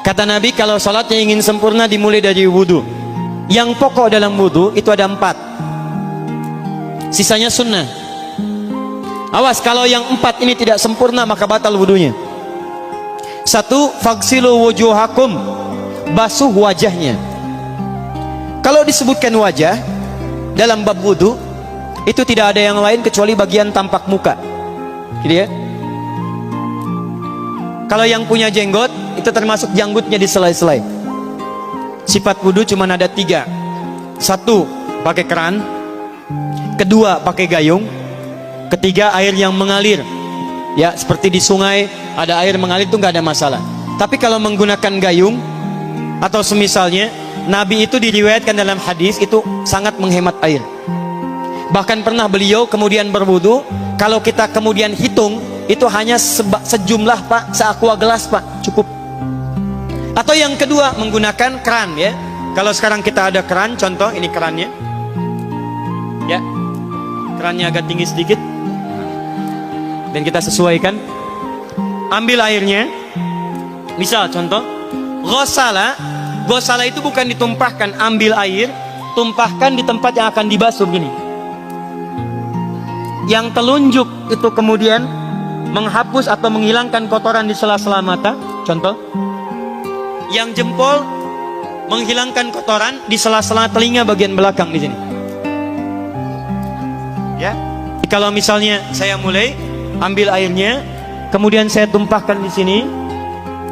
Kata Nabi, kalau salatnya ingin sempurna dimulai dari wudu. Yang pokok dalam wudu itu ada 4, sisanya sunnah. Awas, kalau yang 4 ini tidak sempurna maka batal wudunya. 1, faghsilu wujuhakum, basuh wajahnya. Kalau disebutkan wajah dalam bab wudu, itu tidak ada yang lain kecuali bagian tampak muka, gitu ya. Kalau yang punya jenggot, itu termasuk janggutnya di selai-selai. Sifat wudu cuma ada 3. 1, pakai keran. 2, pakai gayung. 3, air yang mengalir. Ya, seperti di sungai ada air mengalir, itu nggak ada masalah. Tapi kalau menggunakan gayung atau semisalnya, Nabi itu diriwayatkan dalam hadis itu sangat menghemat air. Bahkan pernah beliau kemudian berwudu, kalau kita kemudian hitung, itu hanya sejumlah Pak, seaqua gelas Pak, cukup. Atau yang kedua, menggunakan keran ya. Kalau sekarang kita ada keran, contoh ini kerannya. Ya. Kerannya agak tinggi sedikit. Dan kita sesuaikan. Ambil airnya. Misal contoh, ghosala. Ghosala itu bukan ditumpahkan, ambil air, tumpahkan di tempat yang akan dibasuh gini. Yang telunjuk itu kemudian menghapus atau menghilangkan kotoran di sela-sela mata, contoh. Yang jempol menghilangkan kotoran di sela-sela telinga bagian belakang di sini. Ya. Kalau misalnya saya mulai ambil airnya, kemudian saya tumpahkan di sini.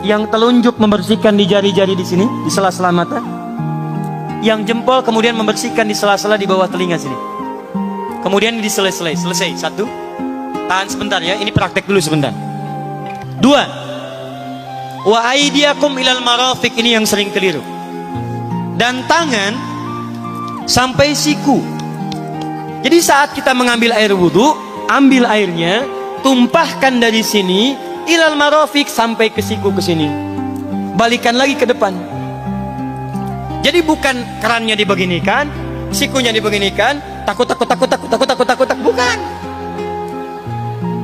Yang telunjuk membersihkan di jari-jari di sini, di sela-sela mata. Yang jempol kemudian membersihkan di sela-sela di bawah telinga sini. Kemudian di selesai. 1. Tahan sebentar ya, ini praktek dulu sebentar. 2. Wa aidiakum ilal marafiq, ini yang sering keliru. Dan tangan sampai siku. Jadi saat kita mengambil air wudu, ambil airnya, tumpahkan dari sini ilal marafiq sampai ke siku, ke sini. Balikan lagi ke depan. Jadi bukan kerannya dibeginikan, sikunya dibeginikan, takut, bukan.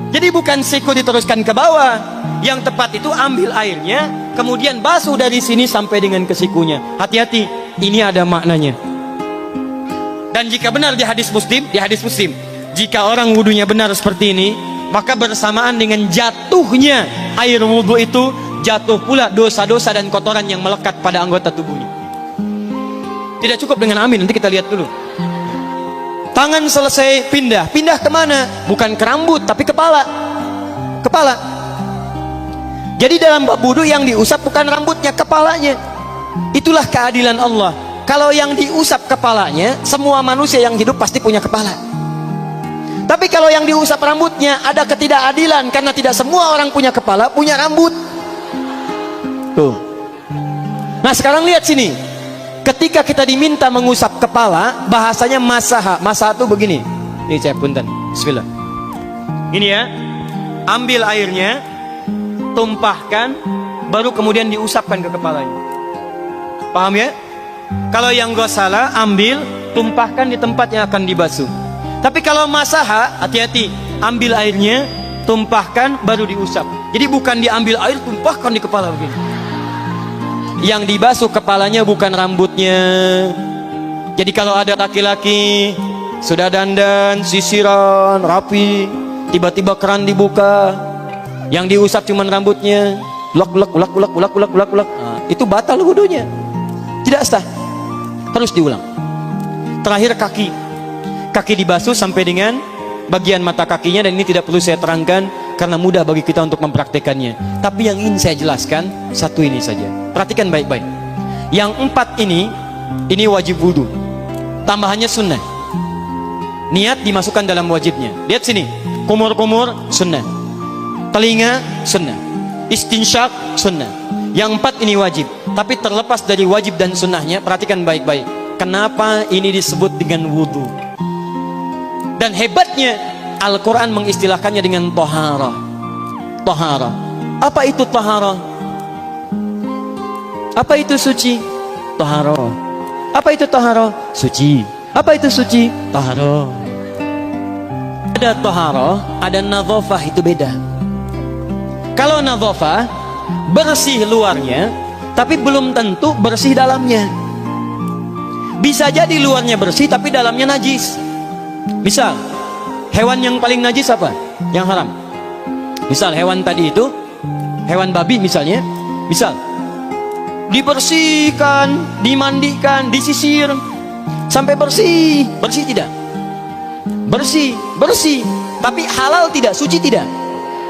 Jadi bukan siku diteruskan ke bawah. Yang tepat itu ambil airnya, kemudian basuh dari sini sampai dengan ke sikunya. Hati-hati, ini ada maknanya. Dan jika benar di hadis Muslim, jika orang wudunya benar seperti ini, maka bersamaan dengan jatuhnya air wudu itu, jatuh pula dosa-dosa dan kotoran yang melekat pada anggota tubuhnya. Tidak cukup dengan amin, nanti kita lihat dulu. Tangan selesai pindah kemana? Bukan ke rambut, tapi kepala. Jadi dalam bab wudu yang diusap bukan rambutnya, kepalanya. Itulah keadilan Allah. Kalau yang diusap kepalanya, semua manusia yang hidup pasti punya kepala. Tapi kalau yang diusap rambutnya, ada ketidakadilan, karena tidak semua orang punya kepala, punya rambut. Tuh. Nah sekarang lihat sini. Ketika kita diminta mengusap kepala, bahasanya masaha. Masaha itu begini. Ini saya punten. Bismillah. Ini ya. Ambil airnya, tumpahkan, baru kemudian diusapkan ke kepalanya. Paham ya? Kalau yang ghosala, ambil, tumpahkan di tempat yang akan dibasuh. Tapi kalau masaha, hati-hati, ambil airnya, tumpahkan, baru diusap. Jadi bukan diambil air, tumpahkan di kepala begini. Yang dibasuh kepalanya bukan rambutnya. Jadi kalau ada laki-laki sudah dandan, sisiran, rapi, tiba-tiba keran dibuka, yang diusap cuma rambutnya, ulak. Nah, itu batal wudunya. Tidak sah. Harus diulang. Terakhir kaki dibasuh sampai dengan bagian mata kakinya, dan ini tidak perlu saya terangkan karena mudah bagi kita untuk mempraktekannya. Tapi yang ingin saya jelaskan satu ini saja. Perhatikan baik-baik. Yang 4 ini wajib wudu. Tambahannya sunnah. Niat dimasukkan dalam wajibnya. Lihat sini. Kumur-kumur sunnah. Telinga sunnah. Istinsyak sunnah. Yang 4 ini wajib. Tapi terlepas dari wajib dan sunnahnya, perhatikan baik-baik. Kenapa ini disebut dengan wudu? Dan hebatnya Al-Quran mengistilahkannya dengan toharah. Toharah. Apa itu toharah? Apa itu suci? Toharah. Apa itu toharah? Suci. Apa itu suci? Toharah. Ada toharah, ada nadhafah, itu beda. Kalau nadhafah, bersih luarnya, tapi belum tentu bersih dalamnya. Bisa jadi luarnya bersih tapi dalamnya najis. Misal hewan yang paling najis apa? Yang haram. Misal hewan tadi itu, hewan babi misalnya, misal dibersihkan, dimandikan, disisir sampai bersih. Bersih tidak? Bersih, bersih. Tapi halal tidak? Suci tidak?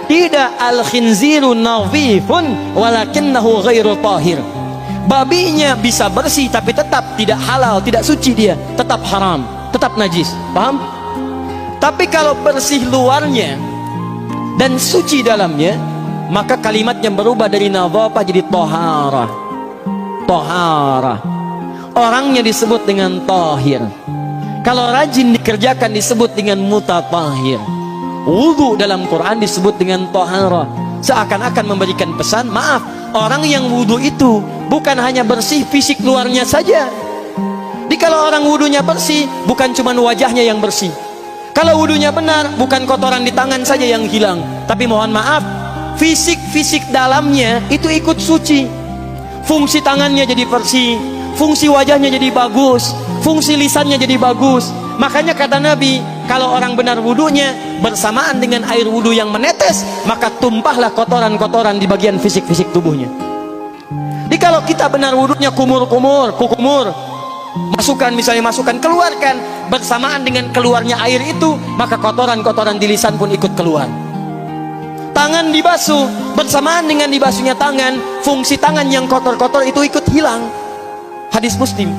Tidak. Al-khinziru nadhifun walakinnahu ghairu tahir. Babinya bisa bersih tapi tetap tidak halal, tidak suci dia, tetap haram, tetap najis. Paham? Tapi kalau bersih luarnya dan suci dalamnya, maka kalimatnya berubah dari nadhafah jadi taharah. Taharah. Orangnya disebut dengan tahir. Kalau rajin dikerjakan disebut dengan mutatahhir. Wudu dalam Quran disebut dengan taharah. Seakan-akan memberikan pesan, maaf, orang yang wudu itu bukan hanya bersih fisik luarnya saja. Jadi kalau orang wudunya bersih, bukan cuma wajahnya yang bersih. Kalau wudunya benar, bukan kotoran di tangan saja yang hilang, tapi mohon maaf, fisik dalamnya itu ikut suci. Fungsi tangannya jadi bersih, fungsi wajahnya jadi bagus, fungsi lisannya jadi bagus. Makanya kata Nabi, kalau orang benar wudunya bersamaan dengan air wudu yang menetes, maka tumpahlah kotoran-kotoran di bagian fisik-fisik tubuhnya. Jadi kalau kita benar wudunya kumur-kumur, kukumur, masukkan, keluarkan, bersamaan dengan keluarnya air itu, maka kotoran-kotoran di lisan pun ikut keluar. Tangan dibasuh, bersamaan dengan dibasuhnya tangan, fungsi tangan yang kotor-kotor itu ikut hilang. Hadis Muslim.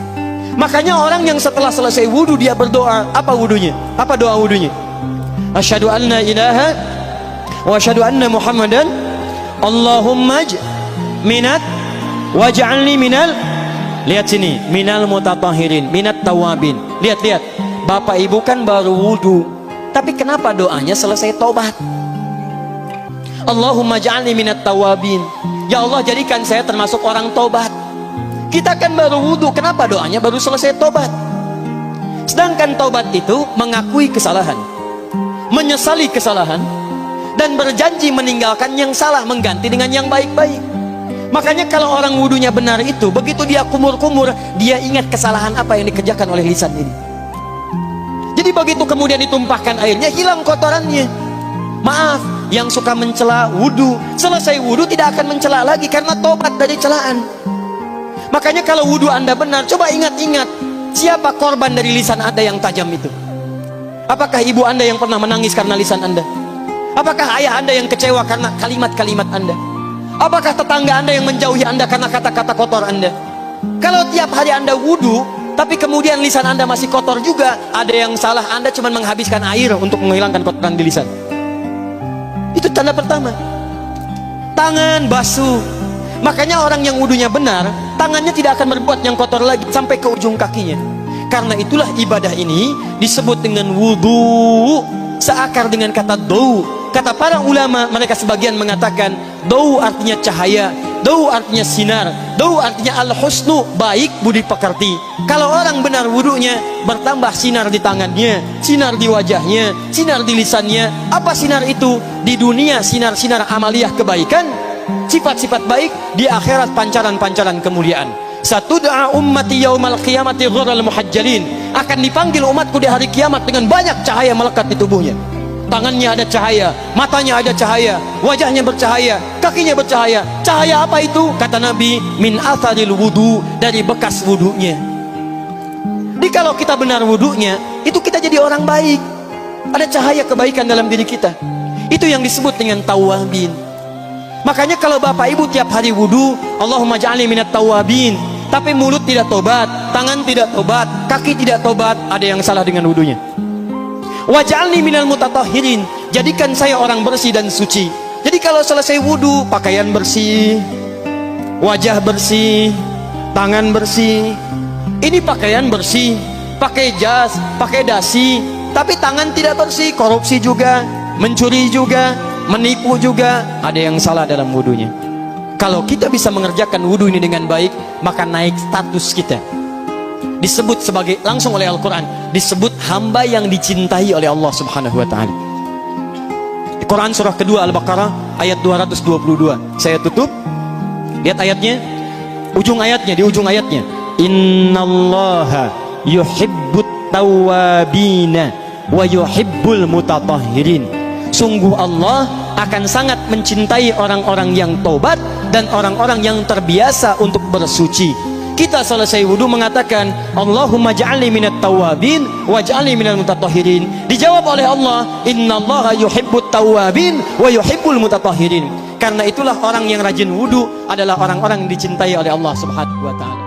Makanya orang yang setelah selesai wudu dia berdoa, apa wudunya? Apa doa wudunya? Asyhadu an la ilaha wa asyhadu anna Muhammadan Allahumma minat waj'alni minal, lihat sini, minal mutatahhirin, minat tawabin. Lihat, Bapak Ibu kan baru wudu, tapi kenapa doanya selesai tobat? Allahumma ja'alni minat tawabin. Ya Allah, jadikan saya termasuk orang tobat. Kita kan baru wudu, kenapa doanya baru selesai tobat? Sedangkan tobat itu mengakui kesalahan, menyesali kesalahan, dan berjanji meninggalkan yang salah, mengganti dengan yang baik-baik. Makanya kalau orang wudunya benar itu, begitu dia kumur-kumur, dia ingat kesalahan apa yang dikerjakan oleh lisan ini. Jadi begitu kemudian ditumpahkan airnya, hilang kotorannya. Maaf, yang suka mencela wudu, selesai wudu tidak akan mencela lagi karena tobat dari celaan. Makanya kalau wudu Anda benar, coba ingat-ingat, siapa korban dari lisan Anda yang tajam itu? Apakah ibu Anda yang pernah menangis karena lisan Anda? Apakah ayah Anda yang kecewa karena kalimat-kalimat Anda? Apakah tetangga Anda yang menjauhi Anda karena kata-kata kotor Anda? Kalau tiap hari Anda wudu, tapi kemudian lisan Anda masih kotor juga, ada yang salah. Anda cuma menghabiskan air untuk menghilangkan kotoran di lisan. Itu tanda pertama. Tangan basuh. Makanya orang yang wudunya benar, tangannya tidak akan berbuat yang kotor lagi sampai ke ujung kakinya. Karena itulah ibadah ini disebut dengan wudu, seakar dengan kata dau. Kata para ulama, mereka sebagian mengatakan dau artinya cahaya, dau artinya sinar, dau artinya al-husnu, baik budi pekerti. Kalau orang benar wudunya, bertambah sinar di tangannya, sinar di wajahnya, sinar di lisannya. Apa sinar itu? Di dunia sinar-sinar amaliyah kebaikan, sifat-sifat baik, di akhirat pancaran-pancaran kemuliaan. Satud'a ummati yaumal qiyamati ghurral muhajjalin, akan dipanggil umatku di hari kiamat dengan banyak cahaya melekat di tubuhnya. Tangannya ada cahaya, matanya ada cahaya, wajahnya bercahaya, kakinya bercahaya. Cahaya apa itu? Kata Nabi, min atharil wudu, dari bekas wudunya. Jadi kalau kita benar wudunya, itu kita jadi orang baik. Ada cahaya kebaikan dalam diri kita. Itu yang disebut dengan tawabin. Makanya kalau bapak ibu tiap hari wudu, Allahumma ja'alni minat tawabin, tapi mulut tidak tobat, tangan tidak tobat, kaki tidak tobat, ada yang salah dengan wudunya. Waj'alni minal mutatahhirin, jadikan saya orang bersih dan suci. Jadi kalau selesai wudu, pakaian bersih, wajah bersih, tangan bersih. Ini pakaian bersih, pakai jas, pakai dasi, tapi tangan tidak bersih, korupsi juga, mencuri juga, menipu juga, ada yang salah dalam wudunya. Kalau kita bisa mengerjakan wudu ini dengan baik, maka naik status kita. Disebut sebagai, langsung oleh Al-Quran, disebut hamba yang dicintai oleh Allah subhanahu wa ta'ala. Quran surah kedua Al-Baqarah ayat 222. Saya tutup, lihat ayatnya. Ujung ayatnya, di ujung ayatnya, innallaha yuhibbut tawwabina wa yuhibbul mutatahhirin. Sungguh Allah akan sangat mencintai orang-orang yang tobat dan orang-orang yang terbiasa untuk bersuci. Kita selesai wudu mengatakan Allahumma ja'alni minat tawabin waj'alni minal mutatahhirin. Dijawab oleh Allah, innallaha yuhibbut tawabin wa yuhibbul mutatahhirin. Karena itulah orang yang rajin wudu adalah orang-orang yang dicintai oleh Allah Subhanahu wa taala.